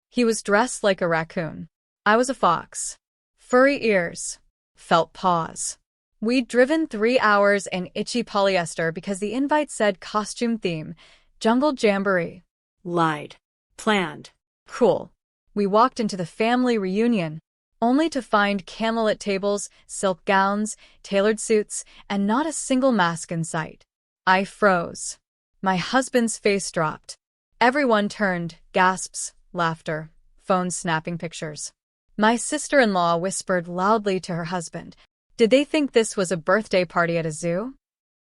He was dressed like a raccoon. I was a fox. Furry ears. Felt paws. We'd driven 3 hours in itchy polyester because the invite said costume theme, jungle jamboree. Lied. Planned. Cool. We walked into the family reunion, only to find candlelit tables, silk gowns, tailored suits, and not a single mask in sight. I froze. My husband's face dropped. Everyone turned, gasps, laughter, phones snapping pictures. My sister-in-law whispered loudly to her husband, "Did they think this was a birthday party at a zoo?"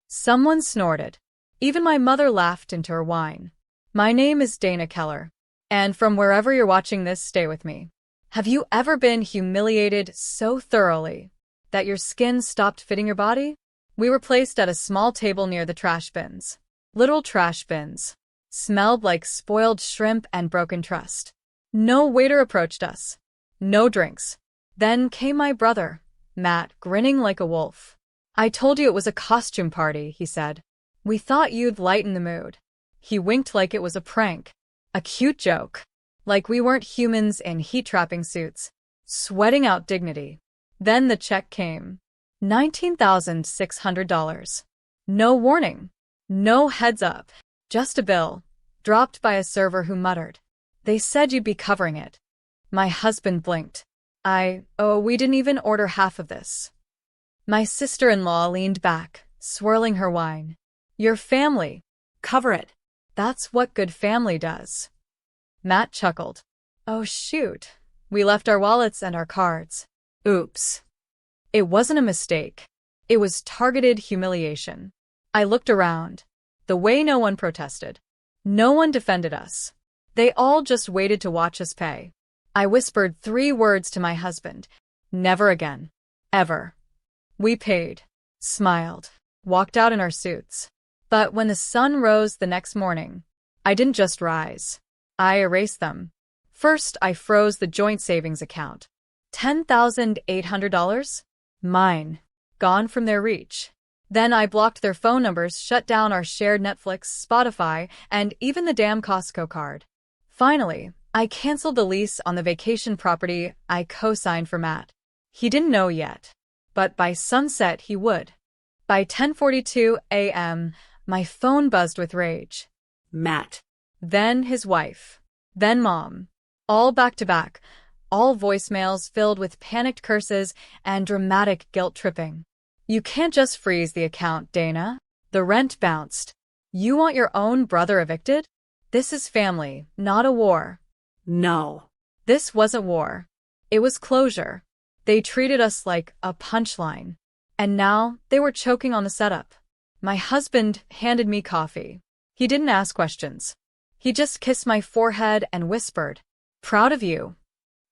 Someone snorted. Even my mother laughed into her wine. My name is Dana Keller, and from wherever you're watching this, stay with me. Have you ever been humiliated so thoroughly that your skin stopped fitting your body? We were placed at a small table near the trash bins. Little trash bins. Smelled like spoiled shrimp and broken trust. No waiter approached us. No drinks. Then came my brother, Matt, grinning like a wolf. "I told you it was a costume party," he said. "We thought you'd lighten the mood." He winked like it was a prank. A cute joke. Like we weren't humans in heat-trapping suits, sweating out dignity. Then the check came. $19,600. No warning. No heads up. Just a bill, dropped by a server who muttered, "They said you'd be covering it." My husband blinked. We didn't even order half of this." My sister-in-law leaned back, swirling her wine. "Your family. Cover it. That's what good family does." Matt chuckled. "Oh shoot. We left our wallets and our cards. Oops." It wasn't a mistake. It was targeted humiliation. I looked around. The way no one protested. No one defended us. They all just waited to watch us pay. I whispered 3 words to my husband. Never again. Ever. We paid. Smiled. Walked out in our suits. But when the sun rose the next morning, I didn't just rise. I erased them. First, I froze the joint savings account. $10,800? Mine. Gone from their reach. Then I blocked their phone numbers, shut down our shared Netflix, Spotify, and even the damn Costco card. Finally, I canceled the lease on the vacation property I co-signed for Matt. He didn't know yet, but by sunset he would. By 10:42 a.m., my phone buzzed with rage. Matt. Then his wife. Then Mom. All back to back. All voicemails filled with panicked curses and dramatic guilt-tripping. "You can't just freeze the account, Dana. The rent bounced. You want your own brother evicted? This is family, not a war." No. This wasn't war. It was closure. They treated us like a punchline. And now they were choking on the setup. My husband handed me coffee. He didn't ask questions. He just kissed my forehead and whispered, "Proud of you."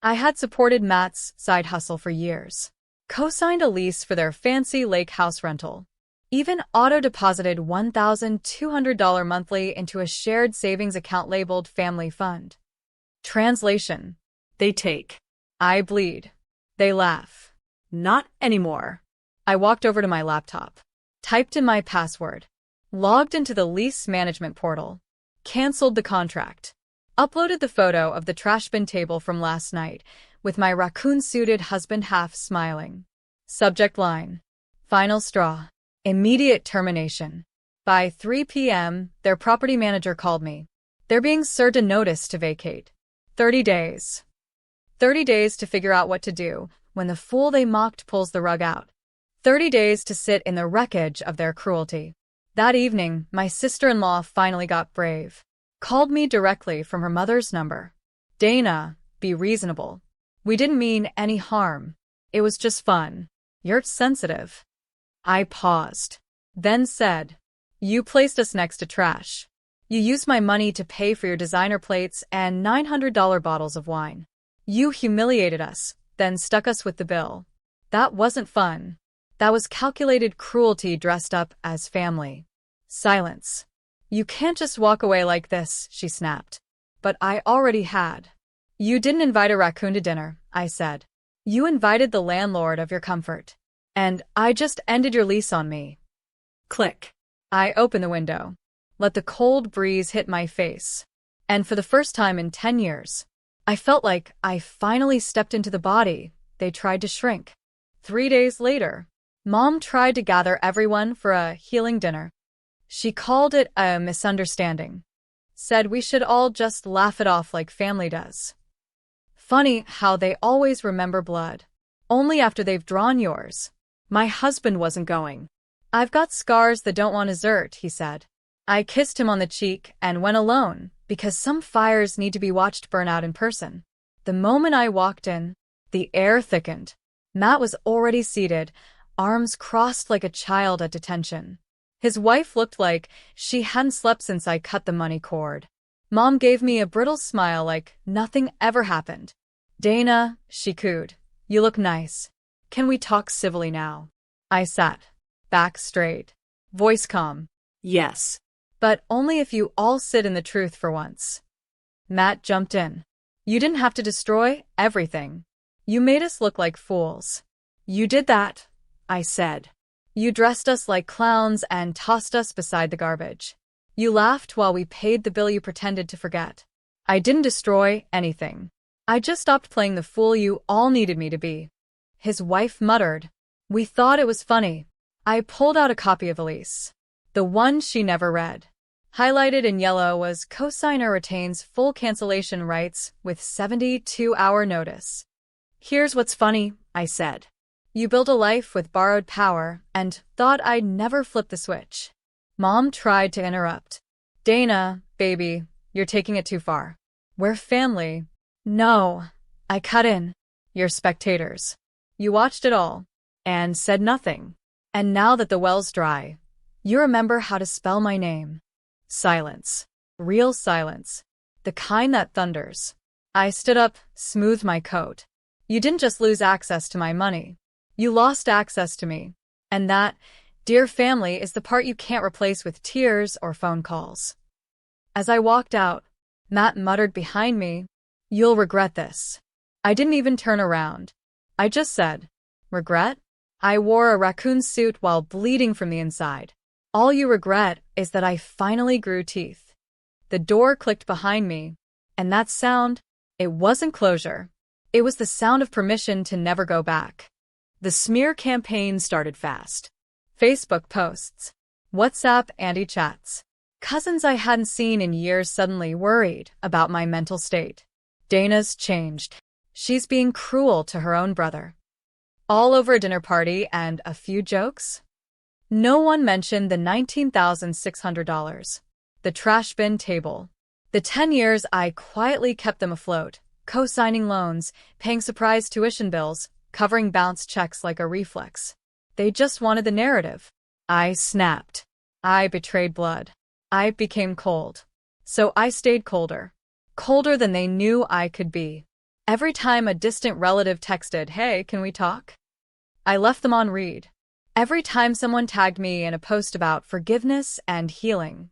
I had supported Matt's side hustle for years. Co-signed a lease for their fancy lake house rental. Even auto-deposited $1,200 monthly into a shared savings account labeled Family Fund. Translation. They take. I bleed. They laugh. Not anymore. I walked over to my laptop. Typed in my password. Logged into the lease management portal. Canceled the contract. Uploaded the photo of the trash bin table from last night, with my raccoon-suited husband half smiling. Subject line. Final straw. Immediate termination. By 3 p.m., their property manager called me. They're being served a notice to vacate. 30 days. 30 days to figure out what to do when the fool they mocked pulls the rug out. 30 days to sit in the wreckage of their cruelty. That evening, my sister-in-law finally got brave. Called me directly from her mother's number. "Dana, be reasonable. We didn't mean any harm. It was just fun. You're sensitive." I paused. Then said, "You placed us next to trash. You used my money to pay for your designer plates and $900 bottles of wine. You humiliated us, then stuck us with the bill. That wasn't fun. That was calculated cruelty dressed up as family." Silence. "You can't just walk away like this," she snapped. But I already had. "You didn't invite a raccoon to dinner," I said. "You invited the landlord of your comfort. And I just ended your lease on me." Click. I opened the window. Let the cold breeze hit my face. And for the first time in 10 years, I felt like I finally stepped into the body they tried to shrink. 3 days later, Mom tried to gather everyone for a healing dinner. She called it a misunderstanding. Said we should all just laugh it off like family does. Funny how they always remember blood. Only after they've drawn yours. My husband wasn't going. I've got scars that don't want dessert, he said. I kissed him on the cheek and went alone, because some fires need to be watched burn out in person. The moment I walked in, the air thickened. Matt was already seated, arms crossed like a child at detention. His wife looked like she hadn't slept since I cut the money cord. Mom gave me a brittle smile like nothing ever happened. Dana, she cooed, you look nice. Can we talk civilly now? I sat, back straight, voice calm. Yes. But only if you all sit in the truth for once. Matt jumped in. You didn't have to destroy everything. You made us look like fools. You did that, I said. You dressed us like clowns and tossed us beside the garbage. You laughed while we paid the bill you pretended to forget. I didn't destroy anything. I just stopped playing the fool you all needed me to be. His wife muttered. We thought it was funny. I pulled out a copy of a lease. The one she never read. Highlighted in yellow was cosigner retains full cancellation rights with 72-hour notice. Here's what's funny, I said. You built a life with borrowed power and thought I'd never flip the switch. Mom tried to interrupt. Dana, baby, you're taking it too far. We're family. No, I cut in. You're spectators. You watched it all and said nothing. And now that the well's dry, you remember how to spell my name. Silence. Real silence. The kind that thunders. I stood up, smoothed my coat. You didn't just lose access to my money. You lost access to me. And that, dear family, is the part you can't replace with tears or phone calls. As I walked out, Matt muttered behind me, you'll regret this. I didn't even turn around. I just said, regret? I wore a raccoon suit while bleeding from the inside. All you regret is that I finally grew teeth. The door clicked behind me, and that sound, it wasn't closure. It was the sound of permission to never go back. The smear campaign started fast. Facebook posts, WhatsApp anti-chats. Cousins I hadn't seen in years suddenly worried about my mental state. Dana's changed. She's being cruel to her own brother. All over a dinner party and a few jokes. No one mentioned the $19,600. The trash bin table. The 10 years I quietly kept them afloat, co-signing loans, paying surprise tuition bills, covering bounce checks like a reflex. They just wanted the narrative. I snapped. I betrayed blood. I became cold. So I stayed colder. Colder than they knew I could be. Every time a distant relative texted, hey, can we talk? I left them on read. Every time someone tagged me in a post about forgiveness and healing,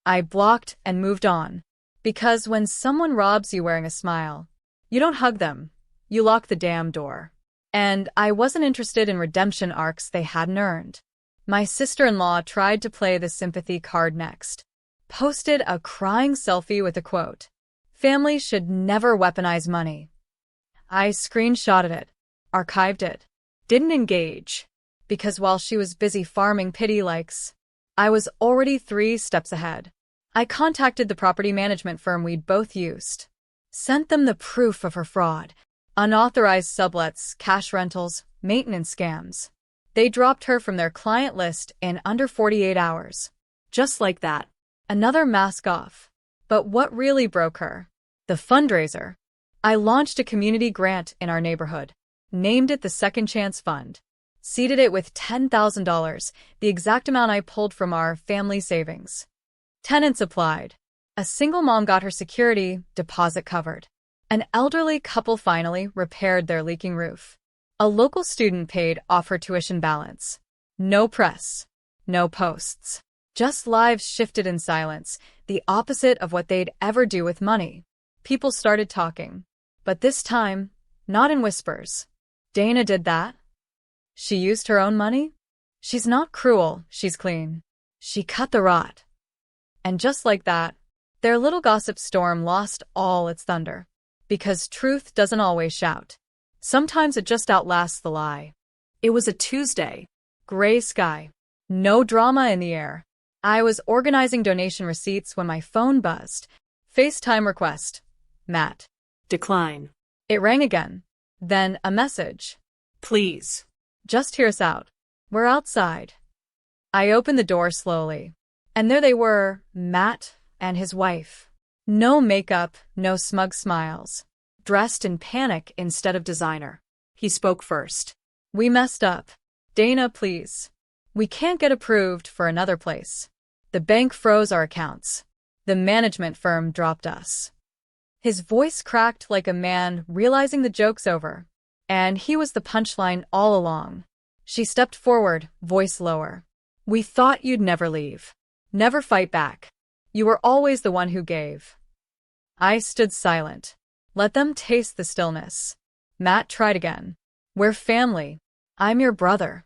I blocked and moved on. Because when someone robs you wearing a smile, you don't hug them, you lock the damn door. And I wasn't interested in redemption arcs they hadn't earned. My sister-in-law tried to play the sympathy card next. Posted a crying selfie with a quote. Family should never weaponize money. I screenshotted it, archived it, didn't engage. Because while she was busy farming pity likes, I was already 3 steps ahead. I contacted the property management firm we'd both used. Sent them the proof of her fraud. Unauthorized sublets, cash rentals, maintenance scams. They dropped her from their client list in under 48 hours. Just like that. Another mask off. But what really broke her? The fundraiser. I launched a community grant in our neighborhood. Named it the Second Chance Fund. Seeded it with $10,000, the exact amount I pulled from our family savings. Tenants applied. A single mom got her security deposit covered. An elderly couple finally repaired their leaking roof. A local student paid off her tuition balance. No press. No posts. Just lives shifted in silence, the opposite of what they'd ever do with money. People started talking. But this time, not in whispers. Dana did that? She used her own money? She's not cruel, she's clean. She cut the rot. And just like that, their little gossip storm lost all its thunder. Because truth doesn't always shout. Sometimes it just outlasts the lie. It was a Tuesday. Gray sky. No drama in the air. I was organizing donation receipts when my phone buzzed. FaceTime request. Matt. Decline. It rang again. Then a message. Please. Just hear us out. We're outside. I opened the door slowly. And there they were, Matt and his wife. No makeup, no smug smiles. Dressed in panic instead of designer. He spoke first. We messed up. Dana, please. We can't get approved for another place. The bank froze our accounts. The management firm dropped us. His voice cracked like a man realizing the joke's over. And he was the punchline all along. She stepped forward, voice lower. We thought you'd never leave. Never fight back. You were always the one who gave. I stood silent. Let them taste the stillness. Matt tried again. We're family. I'm your brother.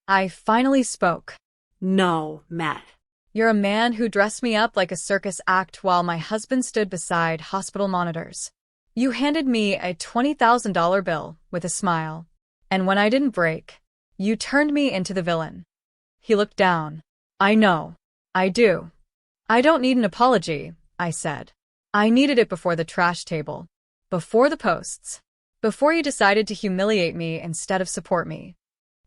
I finally spoke. No, Matt. You're a man who dressed me up like a circus act while my husband stood beside hospital monitors. You handed me a $20,000 bill with a smile. And when I didn't break, you turned me into the villain. He looked down. I know. I do. I don't need an apology, I said. I needed it before the trash table. Before the posts. Before you decided to humiliate me instead of support me.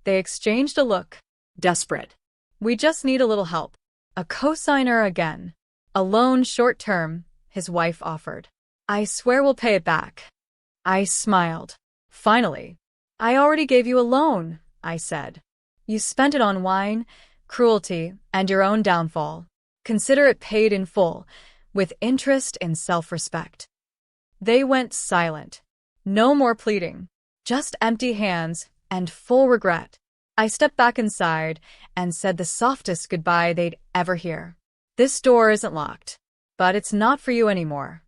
They exchanged a look. Desperate. We just need a little help. A cosigner again. A loan short-term, his wife offered. I swear we'll pay it back. I smiled. Finally. I already gave you a loan, I said. You spent it on wine, cruelty, and your own downfall. Consider it paid in full, with interest and self-respect. They went silent. No more pleading. Just empty hands and full regret. I stepped back inside and said the softest goodbye they'd ever hear. This door isn't locked, but it's not for you anymore.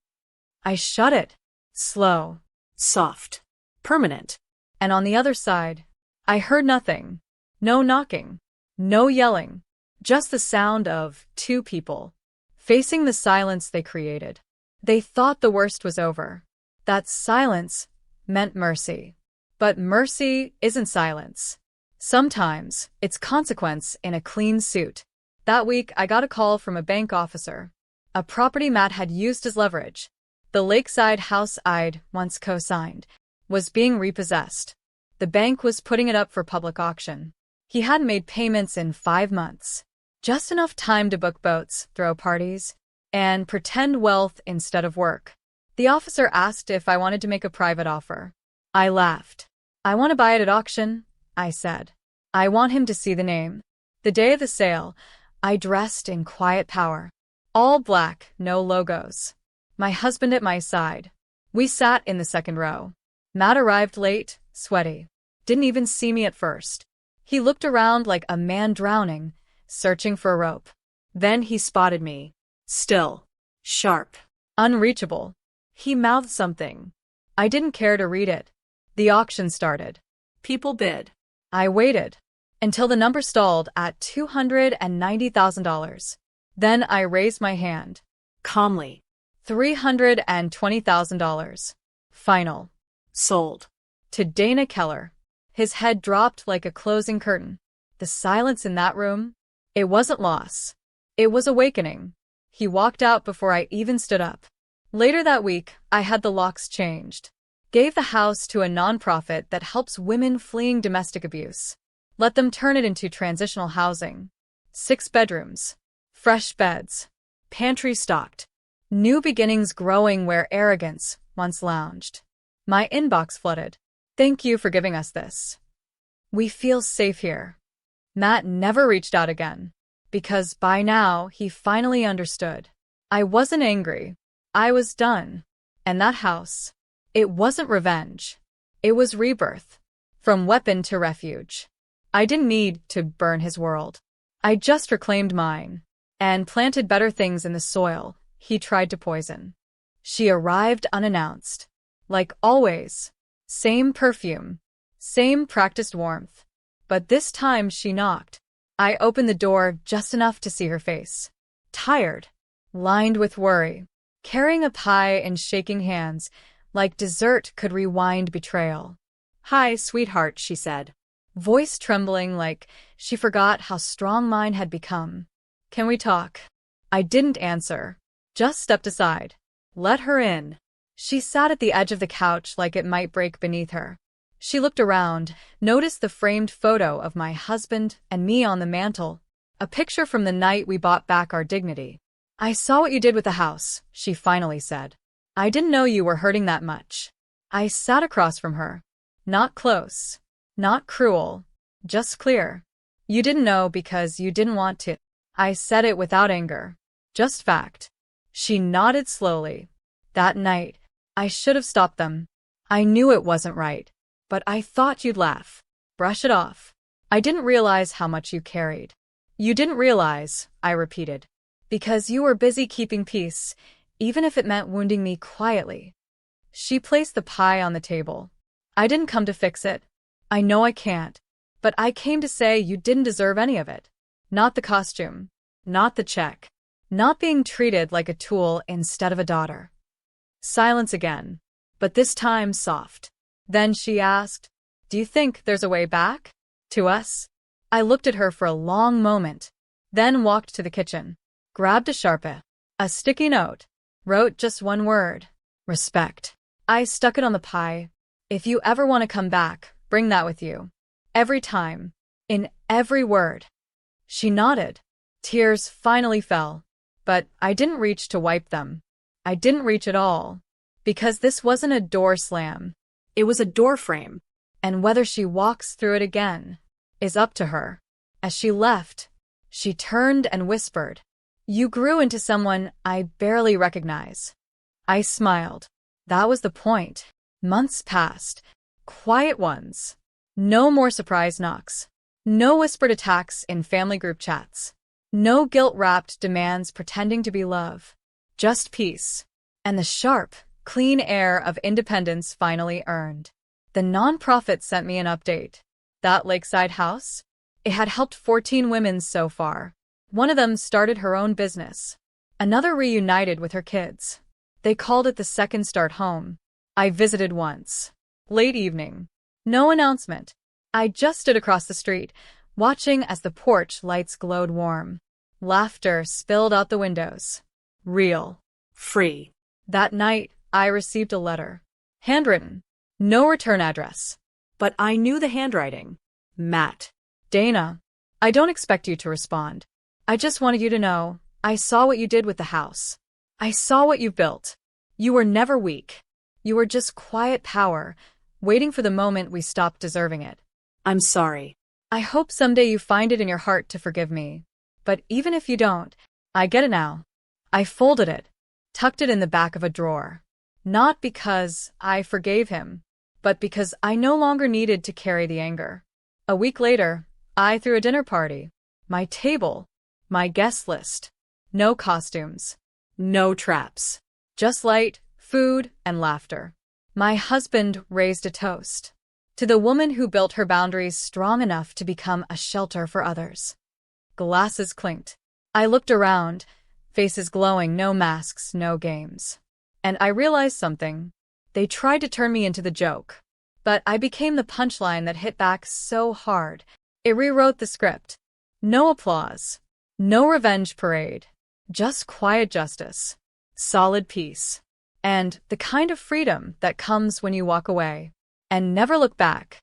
I shut it. Slow. Soft. Permanent. And on the other side, I heard nothing. No knocking. No yelling. Just the sound of two people facing the silence they created. They thought the worst was over. That silence meant mercy. But mercy isn't silence. Sometimes it's consequence in a clean suit. That week, I got a call from a bank officer. A property Matt had used as leverage. The lakeside house I'd once co-signed was being repossessed. The bank was putting it up for public auction. He hadn't made payments in 5 months. Just enough time to book boats, throw parties, and pretend wealth instead of work. The officer asked if I wanted to make a private offer. I laughed. I want to buy it at auction, I said. I want him to see the name. The day of the sale, I dressed in quiet power. All black, no logos. My husband at my side. We sat in the second row. Matt arrived late, sweaty. Didn't even see me at first. He looked around like a man drowning, searching for a rope. Then he spotted me. Still. Sharp. Unreachable. He mouthed something. I didn't care to read it. The auction started. People bid. I waited until the number stalled at $290,000. Then I raised my hand. Calmly. $320,000. Final. Sold. To Dana Keller. His head dropped like a closing curtain. The silence in that room, it wasn't loss. It was awakening. He walked out before I even stood up. Later that week, I had the locks changed. Gave the house to a nonprofit that helps women fleeing domestic abuse. Let them turn it into transitional housing. 6 bedrooms. Fresh beds. Pantry stocked. New beginnings growing where arrogance once lounged. My inbox flooded. Thank you for giving us this. We feel safe here. Matt never reached out again. Because by now, he finally understood. I wasn't angry. I was done. And that house, it wasn't revenge. It was rebirth. From weapon to refuge. I didn't need to burn his world. I just reclaimed mine. And planted better things in the soil he tried to poison. She arrived unannounced. Like always. Same perfume. Same practiced warmth. But this time she knocked. I opened the door just enough to see her face. Tired. Lined with worry. Carrying a pie in shaking hands, Like dessert could rewind betrayal. "Hi, sweetheart," she said. Voice trembling like she forgot how strong mine had become. "Can we talk?" I didn't answer. Just stepped aside. "Let her in." She sat at the edge of the couch like it might break beneath her. She looked around, noticed the framed photo of my husband and me on the mantel, a picture from the night we bought back our dignity. "I saw what you did with the house," she finally said. "I didn't know you were hurting that much." I sat across from her. Not close. Not cruel. Just clear. "You didn't know because you didn't want to." I said it without anger. Just fact. She nodded slowly. "That night, I should have stopped them. I knew it wasn't right. But I thought you'd laugh. Brush it off. I didn't realize how much you carried." "You didn't realize," I repeated. "Because you were busy keeping peace, even if it meant wounding me quietly." She placed the pie on the table. "I didn't come to fix it. I know I can't. But I came to say you didn't deserve any of it. Not the costume. Not the check. Not being treated like a tool instead of a daughter." Silence again. But this time soft. Then she asked, "Do you think there's a way back? To us?" I looked at her for a long moment, then walked to the kitchen, grabbed a Sharpie, a sticky note, wrote just one word: respect. I stuck it on the pie. "If you ever want to come back, bring that with you. Every time. In every word." She nodded. Tears finally fell. But I didn't reach to wipe them. I didn't reach at all. Because this wasn't a door slam. It was a door frame. And whether she walks through it again is up to her. As she left, she turned and whispered, "You grew into someone I barely recognize." I smiled. That was the point. Months passed. Quiet ones. No more surprise knocks. No whispered attacks in family group chats. No guilt-wrapped demands pretending to be love. Just peace. And the sharp, clean air of independence finally earned. The nonprofit sent me an update. That lakeside house? It had helped 14 women so far. One of them started her own business. Another reunited with her kids. They called it the Second Start Home. I visited once. Late evening. No announcement. I just stood across the street, watching as the porch lights glowed warm. Laughter spilled out the windows. Real. Free. That night, I received a letter. Handwritten. No return address. But I knew the handwriting. Matt. "Dana, I don't expect you to respond. I just wanted you to know, I saw what you did with the house. I saw what you've built. You were never weak. You were just quiet power, waiting for the moment we stopped deserving it. I'm sorry. I hope someday you find it in your heart to forgive me. But even if you don't, I get it now." I folded it, tucked it in the back of a drawer. Not because I forgave him, but because I no longer needed to carry the anger. A week later, I threw a dinner party. My table, my guest list. No costumes. No traps. Just light, food, and laughter. My husband raised a toast to the woman who built her boundaries strong enough to become a shelter for others. Glasses clinked. I looked around, faces glowing, no masks, no games. And I realized something. They tried to turn me into the joke. But I became the punchline that hit back so hard. It rewrote the script. No applause. No revenge parade. Just quiet justice. Solid peace. And the kind of freedom that comes when you walk away and never look back.